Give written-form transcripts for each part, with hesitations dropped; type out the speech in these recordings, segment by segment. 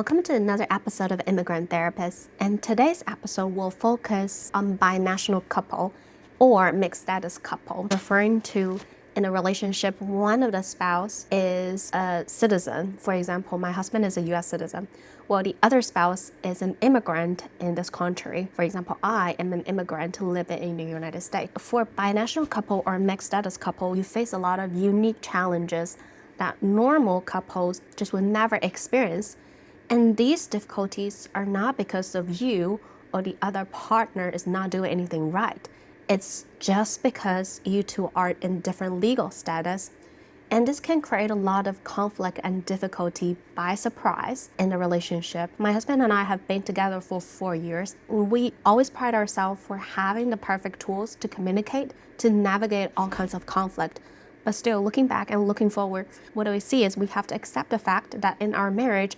Welcome to another episode of Immigrant Therapist, and today's episode will focus on binational couple or mixed status couple, referring to in a relationship one of the spouse is a citizen. For example, my husband is a US citizen, while the other spouse is an immigrant in this country. For example, I am an immigrant living in the United States. For binational couple or mixed status couple, you face a lot of unique challenges that normal couples just will never experience. And these difficulties are not because of you or the other partner is not doing anything right. It's just because you two are in different legal status. And this can create a lot of conflict and difficulty by surprise in the relationship. My husband and I have been together for 4 years. We always pride ourselves for having the perfect tools to communicate, to navigate all kinds of conflict. But still, looking back and looking forward, what do we see is we have to accept the fact that in our marriage,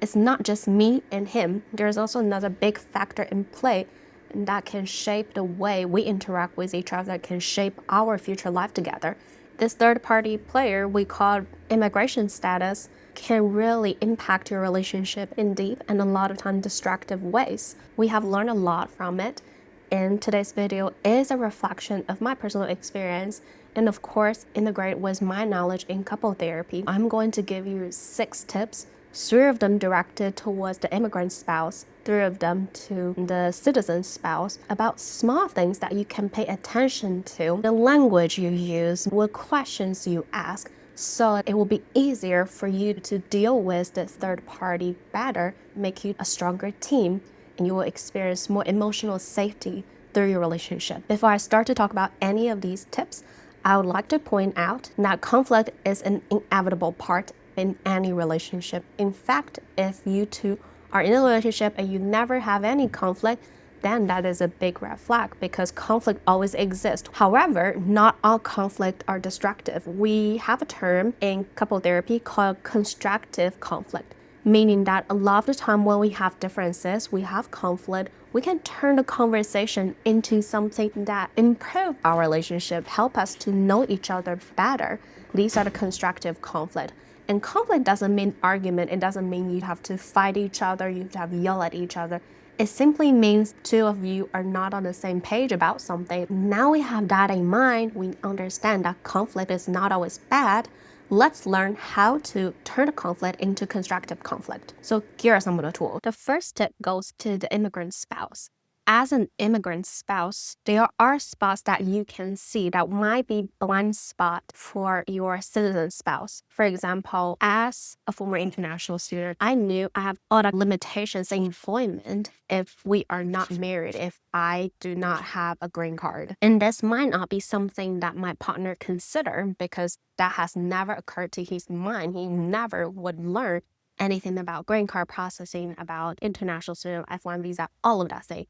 it's not just me and him. There's also another big factor in play that can shape the way we interact with each other, can shape our future life together. This third-party player we call immigration status can really impact your relationship in deep and a lot of time destructive ways. We have learned a lot from it, and today's video is a reflection of my personal experience and of course integrate with my knowledge in couple therapy. I'm going to give you 6 tips, 3 of them directed towards the immigrant spouse, 3 of them to the citizen spouse, about small things that you can pay attention to, the language you use, what questions you ask, so it will be easier for you to deal with the third party better, make you a stronger team, and you will experience more emotional safety through your relationship. Before I start to talk about any of these tips, I would like to point out that conflict is an inevitable part in any relationship. In fact, if you two are in a relationship and you never have any conflict, then that is a big red flag because conflict always exists. However, not all conflict are destructive. We have a term in couple therapy called constructive conflict, meaning that a lot of the time when we have differences, we have conflict, we can turn the conversation into something that improves our relationship, help us to know each other better. These are the constructive conflict. And conflict doesn't mean argument. It doesn't mean you have to fight each other, you have to yell at each other. It simply means 2 of you are not on the same page about something. Now we have that in mind, we understand that conflict is not always bad. Let's learn how to turn a conflict into constructive conflict. So here are some of the tools. The first tip goes to the immigrant spouse. As an immigrant spouse, there are spots that you can see that might be blind spot for your citizen spouse. For example, as a former international student, I knew I have all the limitations in employment if we are not married, if I do not have a green card. And this might not be something that my partner consider because that has never occurred to his mind. He never would learn anything about green card processing, about international student F1 visa, all of that thing.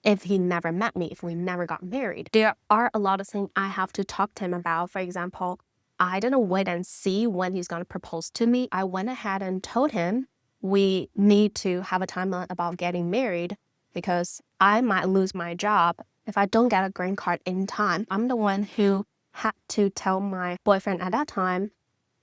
If he never met me, if we never got married. There are a lot of things I have to talk to him about. For example, I didn't wait and see when he's going to propose to me. I went ahead and told him we need to have a timeline about getting married because I might lose my job if I don't get a green card in time. I'm the one who had to tell my boyfriend at that time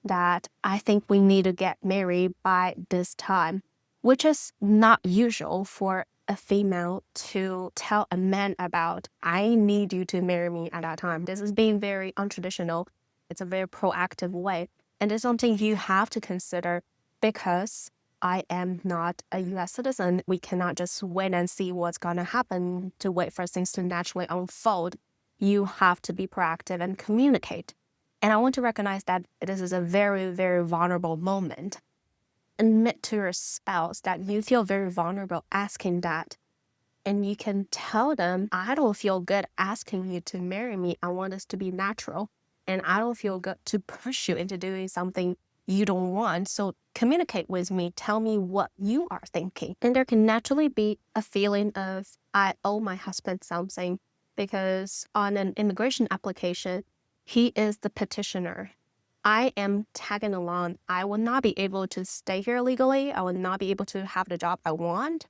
that I think we need to get married by this time, which is not usual for a female to tell a man about, I need you to marry me at that time. This is being very untraditional. It's a very proactive way. And it's something you have to consider because I am not a US citizen. We cannot just wait and see what's going to happen to wait for things to naturally unfold. You have to be proactive and communicate. And I want to recognize that this is a very, very vulnerable moment. Admit to your spouse that you feel very vulnerable asking that. And you can tell them, I don't feel good asking you to marry me. I want this to be natural. And I don't feel good to push you into doing something you don't want. So communicate with me. Tell me what you are thinking. And there can naturally be a feeling of, I owe my husband something because on an immigration application, he is the petitioner. I am tagging along. I will not be able to stay here legally. I will not be able to have the job I want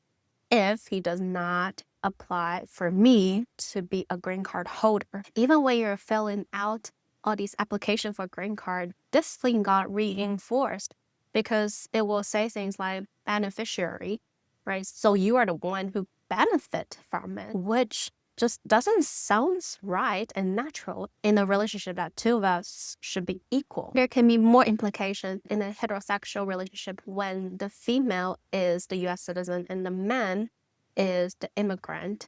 if he does not apply for me to be a green card holder. Even when you're filling out all these applications for green card, this thing got reinforced. because it will say things like beneficiary, right? So you are the one who benefit from it, which just doesn't sound right and natural in a relationship that two of us should be equal. There can be more implications in a heterosexual relationship when the female is the US citizen and the man is the immigrant,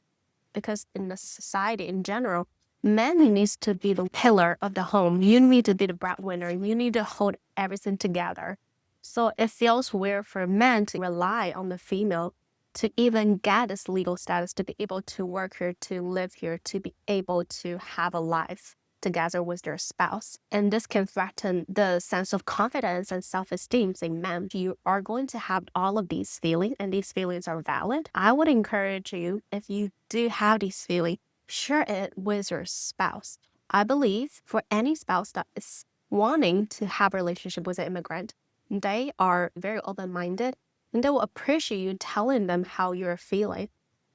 because in the society in general, men needs to be the pillar of the home. You need to be the breadwinner. You need to hold everything together. So it feels weird for men to rely on the female to even get this legal status, to be able to work here, to live here, to be able to have a life together with their spouse. And this can threaten the sense of confidence and self-esteem in men. You are going to have all of these feelings, and these feelings are valid. I would encourage you, if you do have these feelings, share it with your spouse. I believe for any spouse that is wanting to have a relationship with an immigrant, they are very open-minded and they will appreciate you telling them how you're feeling.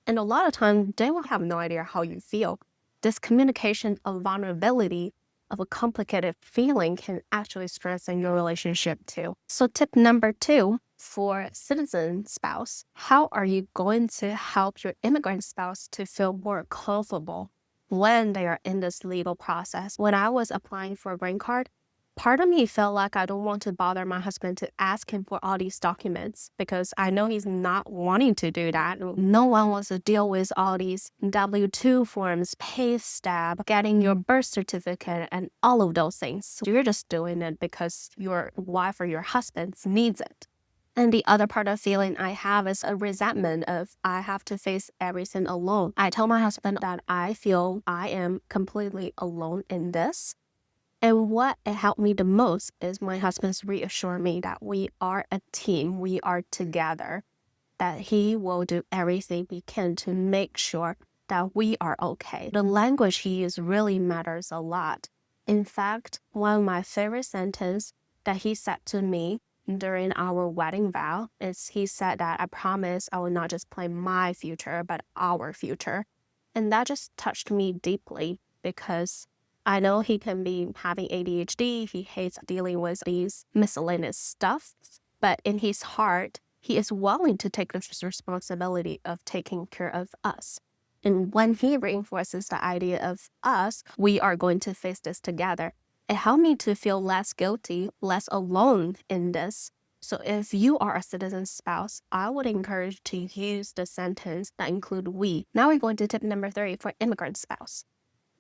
And a lot of times, they will have no idea how you feel. This communication of vulnerability of a complicated feeling can actually strengthen your relationship too. So tip number 2 for citizen spouse, how are you going to help your immigrant spouse to feel more comfortable when they are in this legal process? When I was applying for a green card, part of me felt like I don't want to bother my husband to ask him for all these documents because I know he's not wanting to do that. No one wants to deal with all these W-2 forms, pay stub, getting your birth certificate, and all of those things. You're just doing it because your wife or your husband needs it. And the other part of feeling I have is a resentment of I have to face everything alone. I tell my husband that I feel I am completely alone in this. And what it helped me the most is my husband's reassure me that we are a team, we are together, that he will do everything he can to make sure that we are okay. The language he uses really matters a lot. In fact, one of my favorite sentences that he said to me during our wedding vow is he said that I promise I will not just plan my future, but our future. And that just touched me deeply because I know he can be having ADHD. He hates dealing with these miscellaneous stuff. But in his heart, he is willing to take this responsibility of taking care of us. And when he reinforces the idea of us, we are going to face this together, it helped me to feel less guilty, less alone in this. So if you are a citizen spouse, I would encourage to use the sentence that include we. Now we're going to tip number 3 for immigrant spouse.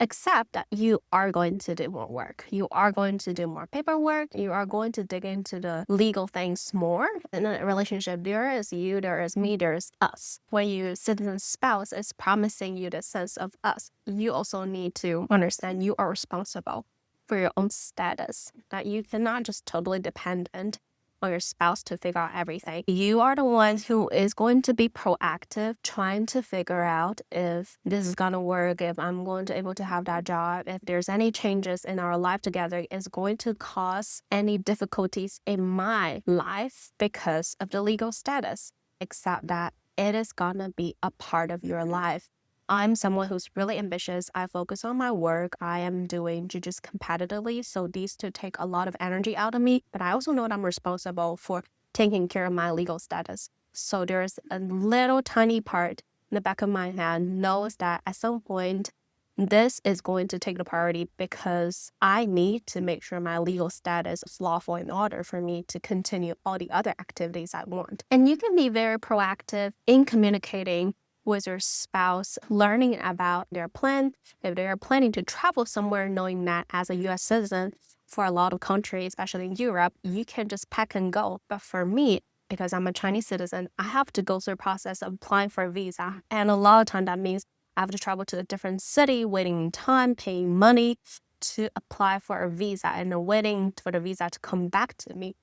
Accept that you are going to do more work. You are going to do more paperwork. You are going to dig into the legal things more. In a relationship, there is you, there is me, there is us. When your citizen spouse is promising you the sense of us, you also need to understand you are responsible for your own status, that you cannot just totally dependent on your spouse to figure out everything. You are the one who is going to be proactive, trying to figure out if this is going to work, if I'm going to be able to have that job, if there's any changes in our life together, is going to cause any difficulties in my life because of the legal status, except that it is going to be a part of your life. I'm someone who's really ambitious. I focus on my work. I am doing jujitsu competitively, so these two take a lot of energy out of me. But I also know that I'm responsible for taking care of my legal status. So there's a little tiny part in the back of my head knows that at some point, this is going to take the priority because I need to make sure my legal status is lawful in order for me to continue all the other activities I want. And you can be very proactive in communicating with your spouse, learning about their plan. If they are planning to travel somewhere, knowing that as a US citizen, for a lot of countries, especially in Europe, you can just pack and go. But for me, because I'm a Chinese citizen, I have to go through the process of applying for a visa. And a lot of time that means I have to travel to a different city, waiting time, paying money to apply for a visa, and waiting for the visa to come back to me.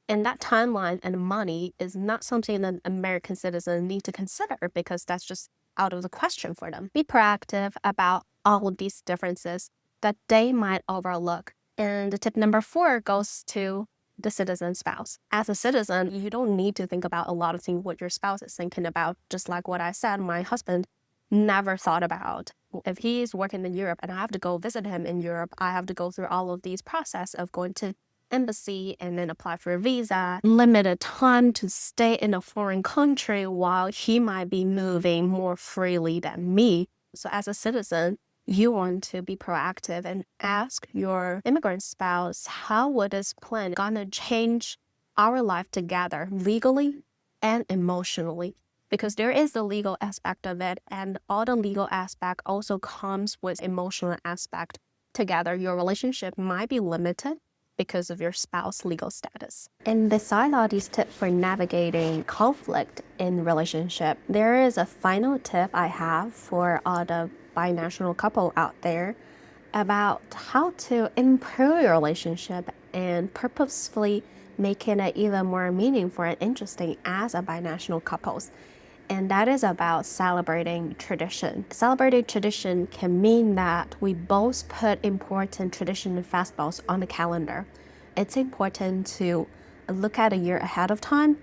And that timeline and money is not something that American citizens need to consider because that's just out of the question for them. Be proactive about all of these differences that they might overlook. And the tip number 4 goes to the citizen spouse. As a citizen, you don't need to think about a lot of things what your spouse is thinking about. Just like what I said, my husband never thought about. If he's working in Europe and I have to go visit him in Europe, I have to go through all of these process of going to embassy and then apply for a visa, limited time to stay in a foreign country while he might be moving more freely than me. So as a citizen, you want to be proactive and ask your immigrant spouse, how would this plan gonna change our life together legally and emotionally? Because there is the legal aspect of it, and all the legal aspect also comes with emotional aspect. Together, your relationship might be limited because of your spouse's legal status. And beside all these tips for navigating conflict in relationship, there is a final tip I have for all the binational couple out there about how to improve your relationship and purposefully making it even more meaningful and interesting as a binational couples. And that is about celebrating tradition. Celebrating tradition can mean that we both put important tradition and festivals on the calendar. It's important to look at a year ahead of time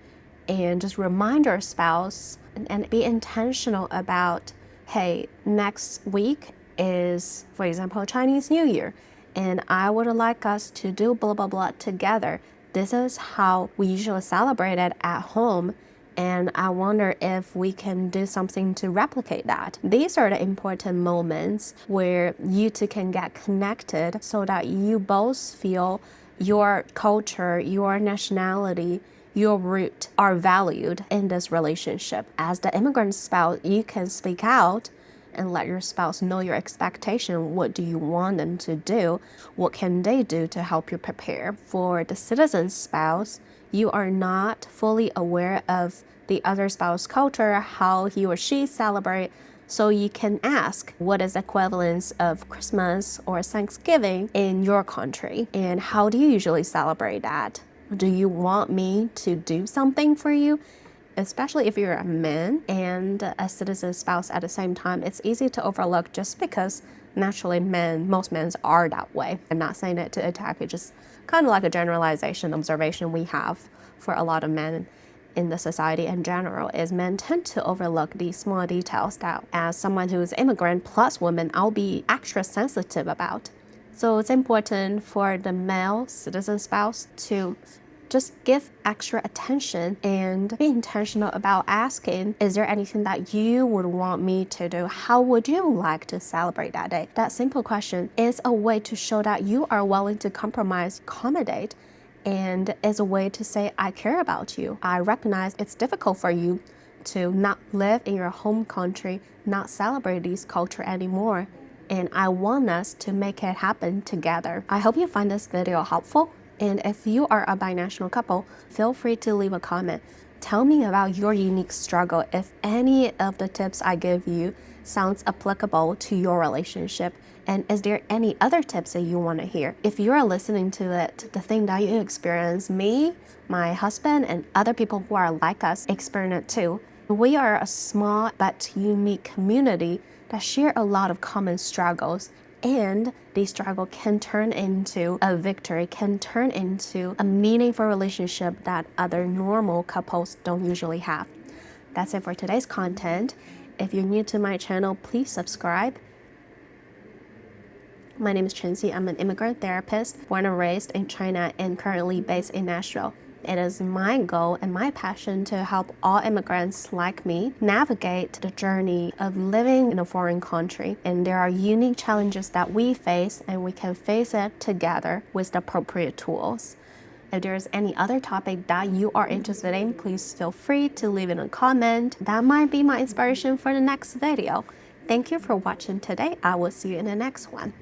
and just remind our spouse and be intentional about, hey, next week is, for example, Chinese New Year, and I would like us to do blah, blah, blah together. This is how we usually celebrate it at home. And I wonder if we can do something to replicate that. These are the important moments where you two can get connected so that you both feel your culture, your nationality, your root are valued in this relationship. As the immigrant spouse, you can speak out and let your spouse know your expectation. What do you want them to do? What can they do to help you prepare? For the citizen spouse, you are not fully aware of the other spouse's culture, how he or she celebrate. So you can ask, what is the equivalence of Christmas or Thanksgiving in your country? And how do you usually celebrate that? Do you want me to do something for you? Especially if you're a man and a citizen spouse at the same time, it's easy to overlook just because naturally most men are that way. I'm not saying it to attack it, just kind of like a generalization observation we have for a lot of men in the society in general is men tend to overlook these small details that as someone who is immigrant plus woman, I'll be extra sensitive about. So it's important for the male citizen spouse to just give extra attention and be intentional about asking, is there anything that you would want me to do? How would you like to celebrate that day? That simple question is a way to show that you are willing to compromise, accommodate, and is a way to say, I care about you. I recognize it's difficult for you to not live in your home country, not celebrate this culture anymore. And I want us to make it happen together. I hope you find this video helpful. And if you are a binational couple, feel free to leave a comment. Tell me about your unique struggle if any of the tips I give you sounds applicable to your relationship. And is there any other tips that you want to hear? If you're listening to it, the thing that you experience, me, my husband, and other people who are like us experience it too. We are a small but unique community that share a lot of common struggles. And the struggle can turn into a victory, can turn into a meaningful relationship that other normal couples don't usually have. That's it for today's content. If you're new to my channel, please subscribe. My name is Chenxi. I'm an immigrant therapist, born and raised in China and currently based in Nashville. It is my goal and my passion to help all immigrants like me navigate the journey of living in a foreign country. And there are unique challenges that we face, and we can face it together with the appropriate tools. If there's any other topic that you are interested in, please feel free to leave it in a comment. That might be my inspiration for the next video. Thank you for watching today. I will see you in the next one.